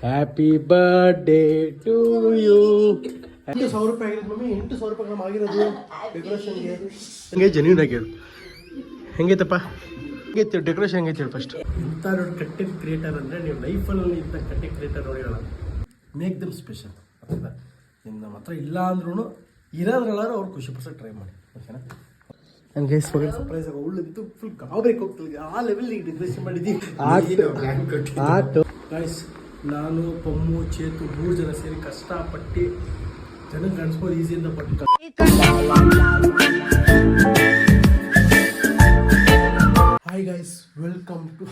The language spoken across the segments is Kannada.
Happy birthday to you. 8,000 ರೂಪಾಯಿ ಆಗಿರೋದು ಮಮ್ಮಿ, 8,000 ರೂಪಾಯಿ ಆಗಿರೋದು ಡೆಕೋರೇಷನ್ಗೆ. ಹಂಗೆ ಜೆನ್ಯೂನ್ ಆಗಿ ಹೇಳು, ಹೆಂಗೈತಪ್ಪ, ಹೆಂಗೈತೆ ಡೆಕೋರೇಷನ್, ಹೆಂಗೈತೆ ಹೇಳಿ ಫಸ್ಟ್. ಇಂಥ ದೊಡ್ಡ ಕಂಟೆಂಟ್ ಕ್ರಿಯೇಟರ್ ಅಂದರೆ ನೀವು ಲೈಫಲ್ಲಿ ಇಂಥ ಕಂಟೆಂಟ್ ಕ್ರಿಯೇಟರ್ ನೋಡಿರೋಣ. Make them special. ಹೌದಾ, ನಮ್ಮ ಹತ್ರ ಇಲ್ಲ ಅಂದ್ರೂ ಇರೋದ್ರಲ್ಲಾದ್ರೂ ಅವ್ರು ಖುಷಿ ಪಡಿಸೋಕೆ ಟ್ರೈ ಮಾಡಿ, ಓಕೆನಾ. ನನ್ನ ಗೈಸ್ ಮಗ ಸರ್ಪ್ರೈಸ್ ಆಗಿ ಉಳ್ಳಂತೂ ಫುಲ್ ಗಾಬರಿಗೆ ಹೋಗ್ತಿದ್ದೆ, ಆ ಲೆವೆಲ್ಗೆ ಡೆಕೋರೇಷನ್ ಮಾಡಿದ್ದೀವಿ. ಆಯ್ತು ಗೈಸ್, ನಾನು ಪಮ್ಮು ಚೇತು 3 ಜನ ಸೇರಿ ಕಷ್ಟಪಟ್ಟು ಜನಕ್ಕೆ ಕಾಣಿಸ್ಬೋದು ಈಸಿಯಿಂದ ಪಟ್ಟು. Hi guys, welcome to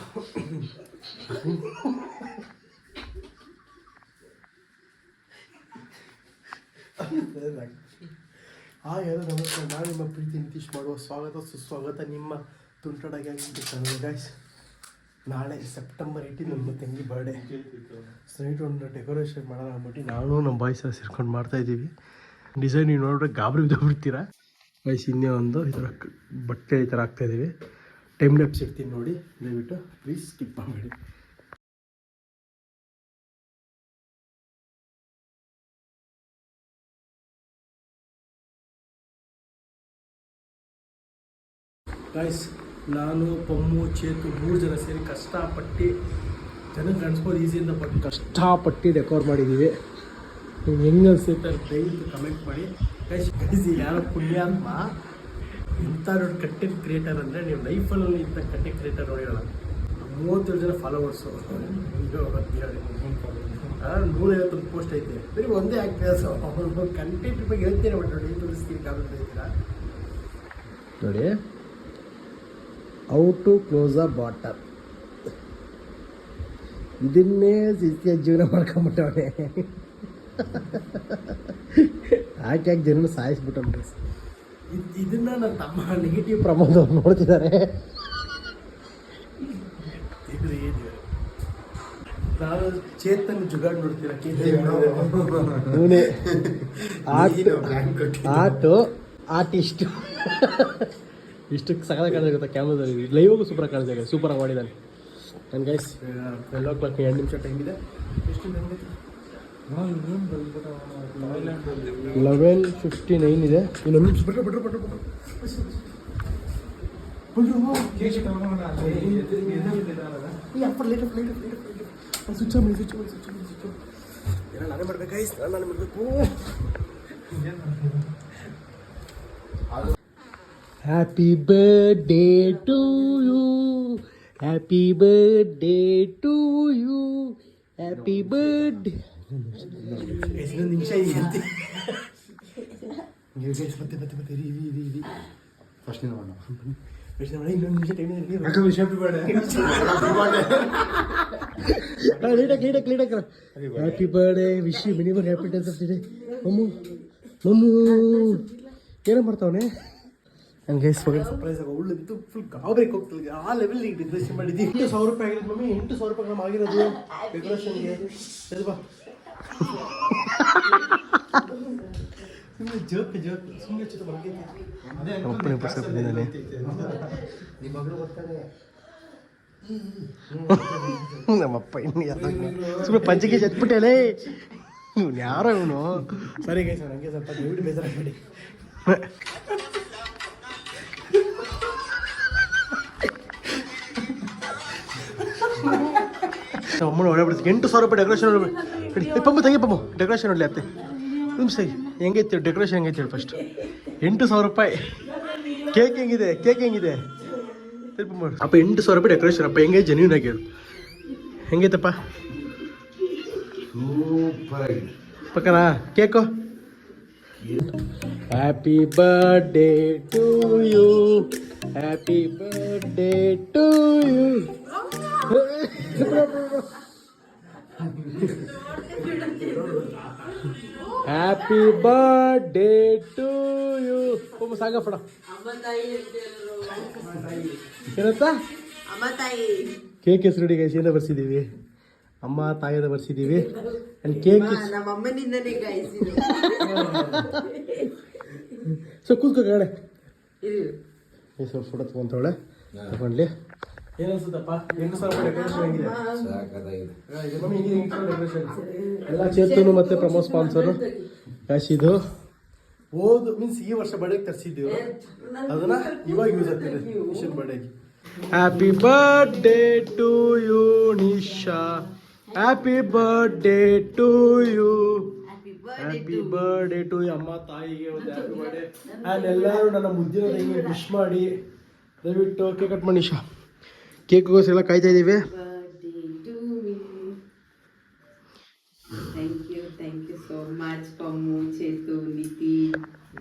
hi hello ನಮಸ್ಕಾರ. ನಾನು ನಿಮ್ಮ ಪ್ರೀತಿ ನಿತೀಶ್ ಮಾಡುವ ಸ್ವಾಗತ ಸುಸ್ವಾಗತ ನಿಮ್ಮ ತುಂಟಡಾಗಿ ಆಗಿಬಿಟ್ಟು ಗೈಸ್. ನಾಳೆ ಸೆಪ್ಟೆಂಬರ್ 18 ನಮ್ಮ ತಂಗಿ ಬರ್ಡೇ. ಸ್ನೇಹಿತರು ಒಂದು ಡೆಕೋರೇಷನ್ ಮಾಡೋಣ ಅಂದ್ಬಿಟ್ಟು ನಾನು ನಮ್ಮ ಬಾಯ್ಸ್ ಎಲ್ಲ ಸೇರ್ಕೊಂಡು ಮಾಡ್ತಾಯಿದ್ದೀವಿ. ಡಿಸೈನ್ ನೀವು ನೋಡಿದ್ರೆ ಗಾಬರಿ ಬಿದ್ದೋಗ್ಬಿಡ್ತೀರಾ ಗೈಸ್. ಇನ್ನೇ ಒಂದು ಈ ಥರ ಬಟ್ಟೆ ಈ ಥರ ಹಾಕ್ತಾಯಿದ್ದೀವಿ. ಟೈಮ್ ಲ್ಯಾಪ್ಸ್ ಇರ್ತೀನಿ ನೋಡಿ, ದಯವಿಟ್ಟು ಪ್ಲೀಸ್ ಸ್ಕಿಪ್ ಮಾಡಬೇಡಿ. ಗೈಸ್, ನಾನು ಪಮ್ಮು ಚೇತು 3 ಜನ ಸೇರಿ ಕಷ್ಟಪಟ್ಟು ಜನಕ್ಕೆ ಕಾಣಿಸ್ಬೋದು ಈಸಿಯಿಂದ ಪಟ್ಟು ಕಷ್ಟಪಟ್ಟು ಡೆಕೋರ್ ಮಾಡಿದ್ದೀವಿ. ನೀವು ಹೆಂಗೆ ಅನಿಸುತ್ತೆ ದಯವಿಟ್ಟು ಕಮೆಂಟ್ ಮಾಡಿ ಗೈಸ್. ಯಾರೋ ಪುಣ್ಯಾತ್ಮ ಇಂಥ ದೊಡ್ಡ ಕಂಟೆಂಟ್ ಕ್ರಿಯೇಟರ್ ಅಂದರೆ ನೀವು ಲೈಫಲ್ಲಿ ಇಂಥ ಕಂಟೆಂಟ್ ಕ್ರಿಯೇಟರ್ ನೋಡಿರೋಣ. 37 ಜನ ಫಾಲೋವರ್ಸು, 150 ಪೋಸ್ಟ್ ಐತೆ, ಬರೀ ಒಂದೇ ಆಗ್ತದೆ. ಕಂಟೆಂಟ್ ಬಗ್ಗೆ ಹೇಳ್ತೀರಾ ಬಟ್ ನೋಡಿ, ತೋರಿಸ್ತೀನಿ ಕಾಮೆಂಟ್ ಹೇಳ್ತೀರಾ ನೋಡಿ. How to close a bottle, ಇದನ್ನೇ ಶಿಸ್ತಿಯ ಜೀವನ ಮಾಡ್ಕೊಂಬಿಟ್ಟವನೆ. ಯಾಕೆ ಜನ ಸಾಯಿಸ್ಬಿಟ್ಟವ್ರೆ. ಇದನ್ನ ನನ್ನ ತಮ್ಮ ನೆಗೆಟಿವ್ ಪ್ರಮೋದ್ ನೋಡ್ತಿದ್ದಾರೆ. ನಾನು ಚೇತನ್ ಜುಗಾಡ್ ನೋಡ್ತೀರ, ಆಟು ಆರ್ಟಿಸ್ಟ್ ಇಷ್ಟಕ್ಕೆ ಸಕಲ ಕಾಣಿಸ್ತಾ ಗೊತ್ತಾ ಕ್ಯಾಮ್ರಾದಲ್ಲಿ. ಲೈವಾಗೂ ಸೂಪರಾಗಿ ಕಾಣಿಸ್ತಾ, ಸೂಪರಾಗಿ ಮಾಡಿದ್ದಾನೆ ನನ್ನ ಗೈಸ್. 12 o'clock 2 ನಿಮಿಷ ಟೈಮ್ ಇದೆ. ಎಷ್ಟು 11:59 ಇದೆ. ಇನ್ನೊಂದು ನಿಮಿಷ ಬಿಟ್ರು ಸ್ವಿಚ್ ನಾನೇ ಮಾಡ್ಬೇಕು ಗೈಸ್, ನಾನೇ ಮಾಡಬೇಕು. Happy birthday to you, happy birthday to you, happy birthday. ಇನ್ನೊಂದು ನಿಮಿಷ ಇದೆ. ಮತ್ತೆ ರೀ ಫಸ್ಟ್ ಇನ್ನೊಂದು ನಿಮಿಷ ಟೈಮ್ ಇದೆ. Happy birthday, wish you minimum happy days of the day. ಮಮ್ಮು ಏನೋ ಮಾಡ್ತಾವನೆ ನನ್ನ ಗೈಸ್. ಮಗ ಸರ್ಪ್ರೈಸ್ ಆಗಿ ಉಳ್ಳಂತೂ ಫುಲ್ ಗಾಬರಿಗೆ ಹೋಗ್ತಿದ್ದೆ, ಆ ಲೆವೆಲ್ಗೆ ಡೆಕೋರೇಷನ್ ಮಾಡಿದ್ದೀವಿ. 8,000 ರೂಪಾಯಿ ಆಗಿರೋದು ಮಮ್ಮಿ, 8,000 ರೂಪಾಯಿ ಆಗಿರೋದು ಡೆಕೋರೇಷನ್ಗೆ. ಬಾ ಸುಮ್ಮನೆ ಜೋಕ್ ಸುಮ್ಮನೆ ಚಿತ್ರ ಬರ್ತೀನಿ. ನಮ್ಮಪ್ಪ ಇನ್ನು ಸುಮ್ಮನೆ ಪಂಚಿಗೆ ಚಟ್ಬಿಟ್ಟೆಲೇ, ಇವನು ಯಾರೋ ಇವನು. ಸರಿ ಗೈಸ್, ನನಗೆ ಸ್ವಲ್ಪ ದಯವಿಟ್ಟು ಬೇಜಾರಾಗಬೇಡಿ. ಅಮ್ಮನ ಹೊಡೆಬಿಡ್ತೀವಿ. 8,000 ರೂಪಾಯಿ ಡೆಕೋರೇಷನ್. ಪಮ್ಮ ತೆಗಿ, ಪಮ್ಮ ಡೆಕೋರೇಷನ್ ನೋಡಲಿ ಅತ್ತೆ. ನಿಮ್ಸ್ ತೆಗಿ. ಹೆಂಗೈತೆ ಡೆಕೋರೇಷನ್, ಹೆಂಗೈತೆ ಹೇಳಿ ಫಸ್ಟ್. 8,000 ರೂಪಾಯಿ. ಕೇಕ್ ಹೆಂಗಿದೆ ಅಪ್ಪ? 8,000 ರೂಪಾಯಿ ಡೆಕೋರೇಷನ್ ಅಪ್ಪ. ಹೆಂಗೆ ಜೆನ್ಯೂನ್ ಆಗಿ ಹೇಳು, ಹೆಂಗೈತಪ್ಪ? ಪಕ್ಕನಾ cake? Happy birthday to you, happy birthday to you. Happy birthday to you. ಸಾಗಪ್ಪಣ ಏನತ್ತ? ಕೇಕ್ ಹೆಸರು ರೆಡಿ ಗೈಸ್, ಏನ ಬರ್ಸಿದ್ದೀವಿ, ಅಮ್ಮ ತಾಯಿಯದ ಬರ್ಸಿದ್ದೀವಿ. ಅಲ್ಲಿ ಕೇಕ್ ಸೊ ಕೂತ್ಕೋ ಕಡೆ ಫೋಟೋ ತಗೊಂತವಳೆ ತಗೊಂಡ್ಲಿ. ಏನನ್ಸುತ್ತಪ್ಪ 8,000 ಡೆಕೋರೇಷನ್ ಆಗಿದೆ ಮಮ್ಮಿ ಹೆಂಗಿದೆ ಡೆಕೋರೇಷನ್ ಎಲ್ಲ ಚೇತನು ಮತ್ತೆ ಪ್ರಮೋದ್ ಸ್ಪಾನ್ಸರು ಕಾಶಿದು ಮೀನ್ಸ್ ಈ ವರ್ಷ ಬರ್ಡೇಗೆ ತರಿಸಿದ್ದೀವಿ ಅದನ್ನ ಇವಾಗ ಯೂಸ್ ಆಗ್ತದೆ ಮಿಷನ್ ಬರ್ಡೇಗೆ. Happy birthday to you Nisha, happy birthday to you, happy birthday to ಅಮ್ಮ ತಾಯಿಗೆ ಒಂದು ಹ್ಯಾಪಿ ಬರ್ಡೇ. ಆ್ಯಂಡ್ ಎಲ್ಲರೂ ನನ್ನ ಮುದ್ದಿನ ತಂಗಿ ವಿಶ್ ಮಾಡಿ ದಯವಿಟ್ಟು ಕೇಕ್ ಕಟ್ ಮಾಡಿ ನಿಶಾ. ಕೇಕ್ಗೋಸ್ಕರ ಎಲ್ಲ ಕಾಯ್ತಾ ಇದ್ದೀವಿ.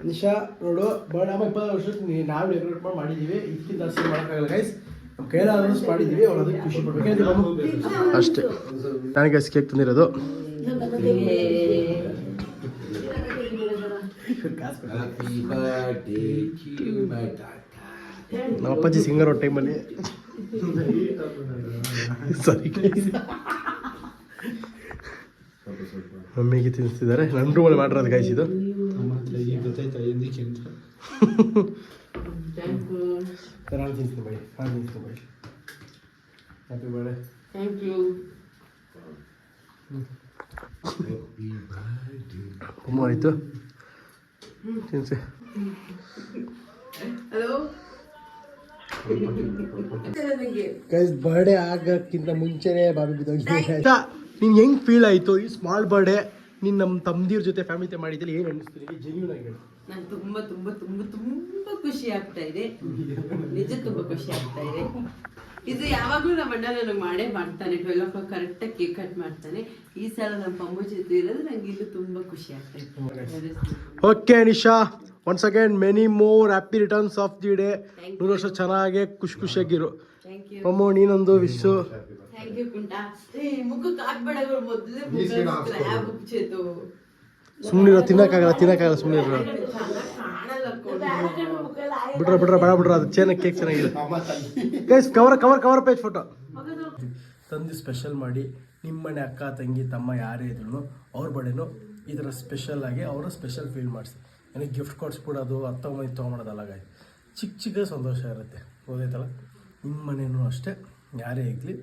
ನಿಶಾ ನೋಡು ಬರ್ಡ್ ಅಮ್ಮ 20 ವರ್ಷಕ್ಕೆ ನಾವು ಡೆಕೋರೇಟ್ ಮಾಡಿದ್ದೀವಿ, ಇದಕ್ಕಿಂತ ಜಾಸ್ತಿ ಮಾಡೋಕ್ಕಾಗಲ್ಲ ಗೈಸ್. ನಮ್ಮ ಕೈಲಾದ್ರೂ ಮಾಡಿದ್ದೀವಿ, ಅವ್ರು ಅದಕ್ಕೆ ಖುಷಿ ಪಡ್ಬೇಕು ಅಷ್ಟೇ. ನನಗೆ ಗೈಸ್ ಕೇಕ್ ತಂದಿರೋದು. ನಮ್ಮ ಅಪ್ಪಾಜಿ ಸಿಂಗರ್ ಟೈಮಲ್ಲಿ ಸರಿ ಮಮ್ಮಿಗೆ ತಿನ್ನಿಸ್ತಿದ್ದಾರೆ. ನನ್ನ ರೂಮಲ್ಲಿ ಮಾಡಿರೋದು ಗೈಸ್ ಇದು. ನಾನು ತಿನ್ನಿಸ್ತೀನಿ bye, happy birthday. Thank you. ಅಮ್ಮ ಆಯಿತು ತಿನ್ಸಿ. ಹಲೋ ಗೈಸ್ ಬರ್ಡೇ ಆಗಕ್ಕಿಂತ ಮುಂಚೆನೇ ಬಾಬಿ ಬಿದ್ದೋಗಿದೆ. ನಿನ್ಗೆ ಹೆಂಗೆ ಫೀಲ್ ಆಯಿತು ಈ ಸ್ಮಾಲ್ ಬರ್ಡೇ ನೀನು ನಮ್ಮ ತಮ್ಮದಿರ ಜೊತೆ ಫ್ಯಾಮಿಲಿ ಜೊತೆ ಮಾಡಿದ್ದಲ್ಲಿ ಏನು ಅನ್ನಿಸ್ತೀನಿ ಜೆನ್ಯೂನ್ ಆಗಿ ಹೇಳು. ನಂಗೆ ತುಂಬಾ ತುಂಬಾ ತುಂಬಾ ತುಂಬಾ ಖುಷಿ ಆಗ್ತಾ ಇದೆ, ನಿಜ ತುಂಬಾ ಖುಷಿ ಆಗ್ತಾ ಇದೆ. ಇದು ಯಾವಾಗ್ಲೂ ನಮ್ಮ ಅಣ್ಣ ನನಗೆ ಮಾಡೇ ಮಾಡ್ತಾನೆ, 12 o'clock ಕರೆಕ್ಟಾಗಿ ಕೇಕ್ ಕಟ್ ಮಾಡ್ತಾನೆ. ಈ ಸಲ ನಮ್ಮ ಪಮ್ಮ ಜೊತೆ ಇರೋದು ನಂಗೆ ಇದು ತುಂಬಾ ಖುಷಿ ಆಗ್ತಾ ಇದೆ. Okay Nisha, once again many more happy returns of the day. 100 ವರ್ಷ ಚೆನ್ನಾಗಿ ಖುಷಿಯಾಗಿರು. ಪಮ್ಮು ನೀನೊಂದು ವಿಶ್ಸು. ಥ್ಯಾಂಕ್ ಯು ಕುಂಟ. ಮುಖಕ್ಕೆ ಹಾಕ್ಬೇಡ, ಮೊದಲೇ ಸುಮ್ಮನಿರೋ, ತಿನ್ನಕ್ಕಾಗಲ್ಲ ಸುಮ್ಮನಿರೋ. ಬಿಡ್ರ ಬೇಡ ಅದು ಕೇಕ್ ಚೆನ್ನಾಗಿದೆ ಗೈಸ್. ಕವರ್ ಪೇಜ್ ಫೋಟೋ ತಂದು ಸ್ಪೆಷಲ್ ಮಾಡಿ ನಿಮ್ಮನೆ ಅಕ್ಕ ತಂಗಿ ತಮ್ಮ ಯಾರೇ ಇದ್ರು ಅವ್ರ ಬಡೇನು ಈ ಥರ ಸ್ಪೆಷಲ್ ಆಗಿ ಅವರ ಸ್ಪೆಷಲ್ ಫೀಲ್ ಮಾಡಿಸಿ. ನನಗೆ ಗಿಫ್ಟ್ ಕೊಡಿಸ್ಬಿಡೋದು ಅದು ತೊಗೊಂಬಿಡೋದಲ್ಲ ಗಾಯ್, ಚಿಕ್ಕ ಸಂತೋಷ ಇರುತ್ತೆ. ಹೋದೈತಲ್ಲ, ನಿಮ್ಮ ಮನೇನೂ ಅಷ್ಟೇ, ಯಾರೇ ಆಗಲಿ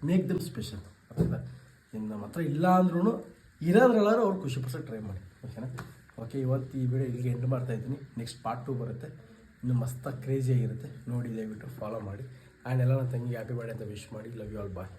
ಮೇಕ್ ದಮ್ ಸ್ಪೆಷಲ್. ಅರ್ಥದ ಇನ್ನು ನಮ್ಮ ಹತ್ರ ಇಲ್ಲ ಅಂದ್ರೂ ಇರೋದ್ರೆಲ್ಲರೂ ಅವ್ರು ಖುಷಿ ಪಡಿಸೋಕೆ ಟ್ರೈ ಮಾಡಿ. ಓಕೆನಾ? ಓಕೆ, ಇವತ್ತು ಈ ವಿಡಿಯೋ ಇಲ್ಲಿಗೆ ಎಂಡ್ ಮಾಡ್ತಾಯಿದ್ದೀನಿ. ನೆಕ್ಸ್ಟ್ ಪಾರ್ಟ್ 2 ಬರುತ್ತೆ, ಇನ್ನು ಮಸ್ತಾಗಿ ಕ್ರೇಜಿಯಾಗಿರುತ್ತೆ. ನೋಡಿ ದಯವಿಟ್ಟು ಫಾಲೋ ಮಾಡಿ. ಆ್ಯಂಡ್ ಎಲ್ಲ ನನ್ನ ತಂಗಿಗೆ ಹ್ಯಾಪಿ ಬರ್ಡೇ ಅಂತ ವಿಶ್ ಮಾಡಿ. Love you all, bye.